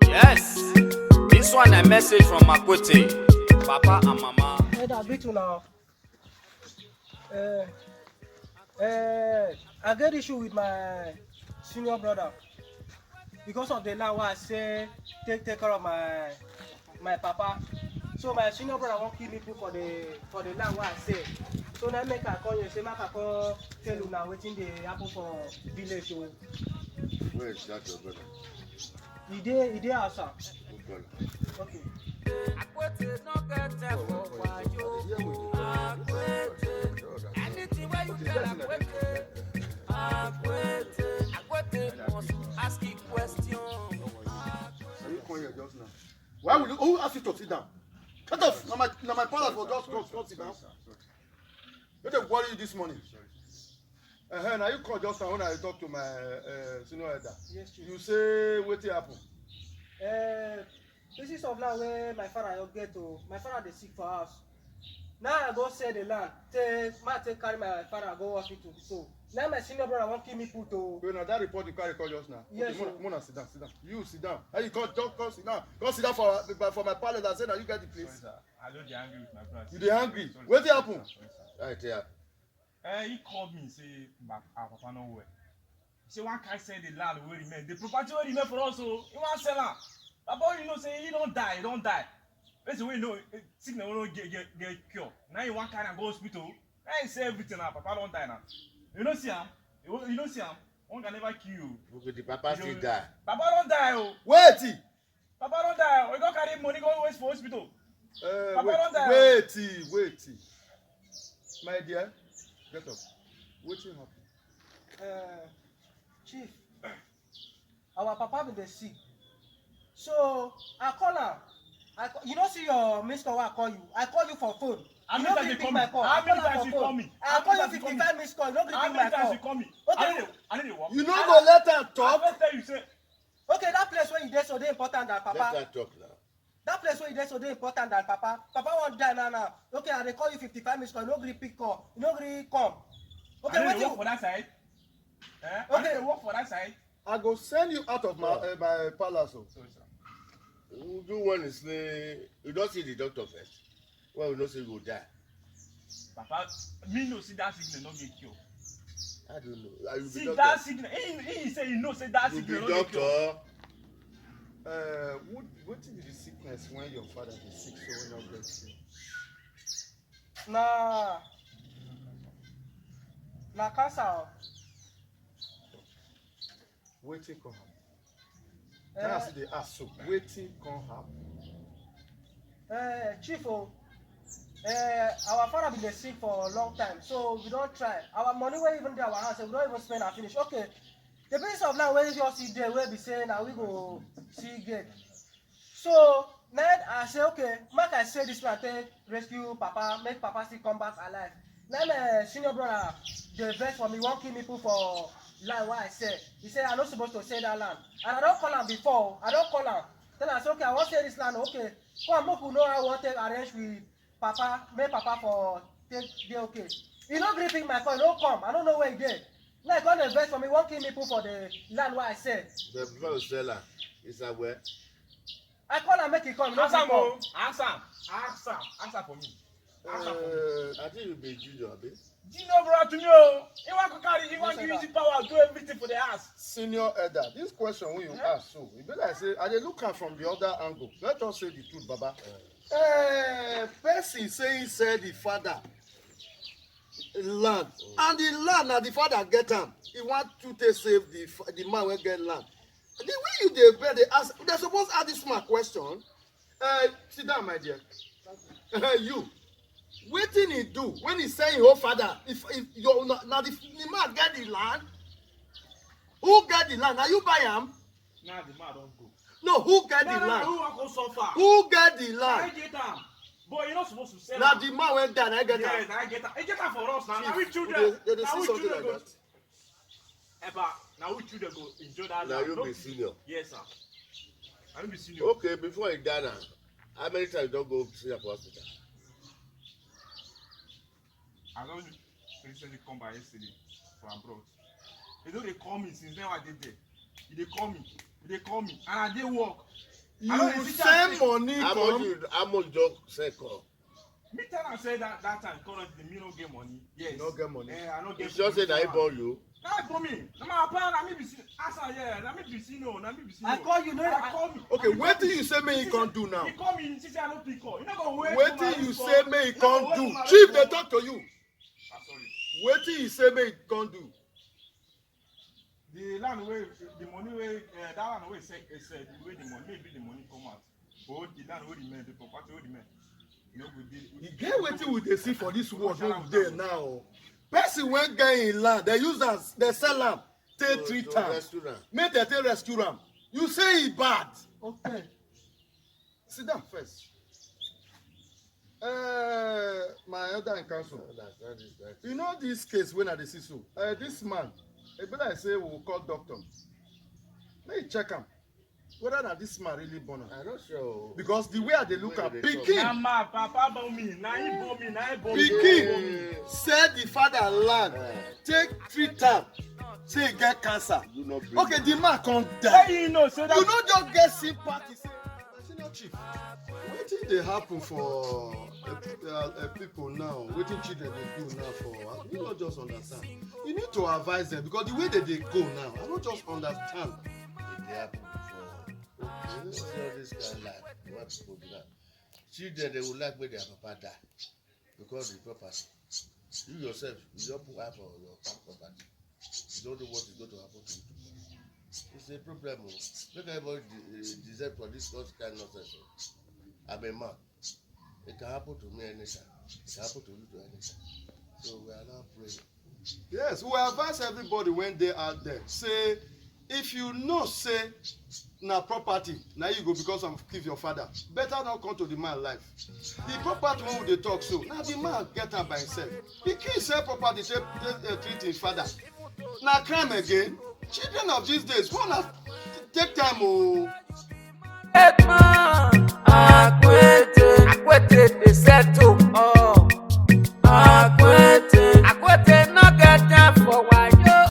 Yes, this one a message from Makwete, Papa and Mama. Hey, that bit now. Uh, I get issue with my senior brother because of the law where I say take care of my papa. So my senior brother won't kill me for the land where I say. So now make I call you say make I call tell you now waiting the happen for village. So Where is that your brother? he dey outside. Okay. Okay. Akwete no get time for wayo. Akwete, anything where you tell Akwete. Akwete must ask you question. Are you calling your just now? Why will you? Who asked you to sit down? Cut off. Now my father for just come sit down. Let them worry you this morning. Now you call just now when I talk to my senior elder. Yes, Chief. You say what happen? This is of land where my father don't get to. My father dey sick for house. Now I go sell the land. Take carry my father go hospital. So now my senior brother won't kill me put to. Wait, now that report you carry call just now. Yes, Okay, sir. Mona, sit down, sit down. You sit down. Hey, you come sit down. Come sit down for my parlor that say now you get the place. Sorry, sir. I don't dey angry with my brother. You dey angry? Sorry, What sir. happen? Sorry, sir. Right here. He called me say our papa no well. He say one guy sell the land wey remain. The property wey remain for us, so he wan sell am. Papa, you know say he don die, he don die. Person wey know sickness wey no get cure. Now he wan carry am go hospital. Now he say everything now. Papa don die now. You no see am? You no see am? One can never kill you. Okay, the papa still die. Papa don die oh. Wait! Papa don die oh. He go carry money go waste for hospital. Papa don die. Wait. My dear, get up. What happened? Chief, our papa been dey sick. So I call am. You don't see your missed call. I call you. I call you for phone. How You many no times gree you pick call my me? call. How I many call am times for you phone. call me? I How call many you times you call me? 55 missed call. You no gree How pick many my times call. you call me? Okay. I need to work. You no go let her I talk. don tell you say. Okay, that place where you dey so dey important than papa. Let her talk now. That place where you dey so dey important than papa. Papa wan die now. Okay, I dey call you 55 missed call. You no gree pick call. You no gree come. Okay, I what need to you? work for that side. I Okay. need to work for that side. I go send you out of my palace. Sorry, sir. You do one is you don't see the doctor first. Well, we know say you will die. Papa, me no see that sickness no get cure. I don't know. You be See doctor. that sickness. He say he know say that You be sickness no get cure. doctor. What is the sickness when your father is sick so when you get sick? Na cancer. Waiting come happen. Now I see they ask so waiting come happen. Chief, our father been dey sick for a long time, so we don't try. Our money wey even dey our house, we don't even spend and finish. Okay, the business of now wey just see there, wey be say na we go see get. So now I say okay, make I say this one take rescue Papa, make Papa still come back alive. Now my senior brother dey vex for me, wan kill me put for land wey I sell. He say I no supposed to sell that land, and I don call am before. I don call am. Tell am say okay, I wan sell this land. Okay, come make we know how we wan take arrange with Papa, make Papa for take dey okay. He no gree pick my call, he no come. I don't know where he dey. Now he come dey vex for me, wan kill me put for the land wey I sell. The before you sell her, is that where? I call am make he come, he no Ask gree am come. o. Ask am for me. Ask am for me. I think you be junior, abi. Gino brother to me o. He wan go carry, he wan give you the power do everything for the house. Senior elder, this question when you ask so, it be like say I dey look am from the other angle. Let us say the truth, Baba. Person say he said the father land, and the land na the father get am. He want to take save the man wey get land. The way you dey bear dey ask, they suppose ask this man question. Sit down, my dear. You. Wetin he do when he say him own father? If your na the man get the land, who get the land? Na you buy am? Now the man don go. No, who get the No, land? who wan go suffer? Who get the I land? get am. But you no suppose to sell Na am. the man wey die na get am. Yes, I get am. He get am for us now. Na we Chief, children. they dey Na see we something children like go. that. Eba, na we children go enjoy that Now land. you No be senior. Yes, sir. I no be senior. Okay, before you die now, how many times you don go see her for hospital? I don recently come by yesterday from abroad. They no dey call me since then I dey there. they call me, and I dey work. You send money How much dog say call? Me tell am say that time currently me no get money. Yes. You no get money. I no get. You just say that he born you. Na he born me. Na my papa na me be see. Asa yeah, na me be see no, na me be see no. I call you, no. I call me. Okay, what do you say me he can't do now? He call me, he say I no pick call. You no go wait. What do you say me he can't do? Chief, they talk to you. Sorry. What do you say me he can't do? The land where the money where that land where said where the money maybe the money come out. But the land where the men, the property where the men. You know, You get wetin we dey see for this world wey we dey now. Person wey get in land, they use as they sell am take 3 times. Make they take rescue am. You say e bad. Okay. Sit down first. My elder in council. You know this case when I dey see so. This man, e be like say we will call doctor. Make you check am. Whether na this man really born am. I'm not sure. Because the way I dey look at pikin. Na my papa born me, na he born me, na he born me. Pikin sell the father land, take 3 times, say he get cancer. Okay, the man can't die. Hey, you know, so that You no just get sympathy. Say, senior chief, wetin dey happen for people now? Wetin children dey do now for? You no just understand. You need to advise them because the way they dey go now, I no just understand. It dey happen before. You see all this kind of life. You want people do that. Children, they will like when their papa die because of the property. You yourself, you don't put half of your property. You don't know what is going to happen to you tomorrow. It's a problem. Make everybody deserve for this kind of nonsense. I'm a man. It can happen to me anytime. It can happen to you to anytime. So we are now praying. Yes, we advise everybody when they out there. Say, if you know, say, na property, now you go because of give your father. Better not come to the man life. The property when they talk so, now the man get am by himself. He can't sell property, treat his father. Now crime again. Children of these days, wanna take time. Oh. Akwete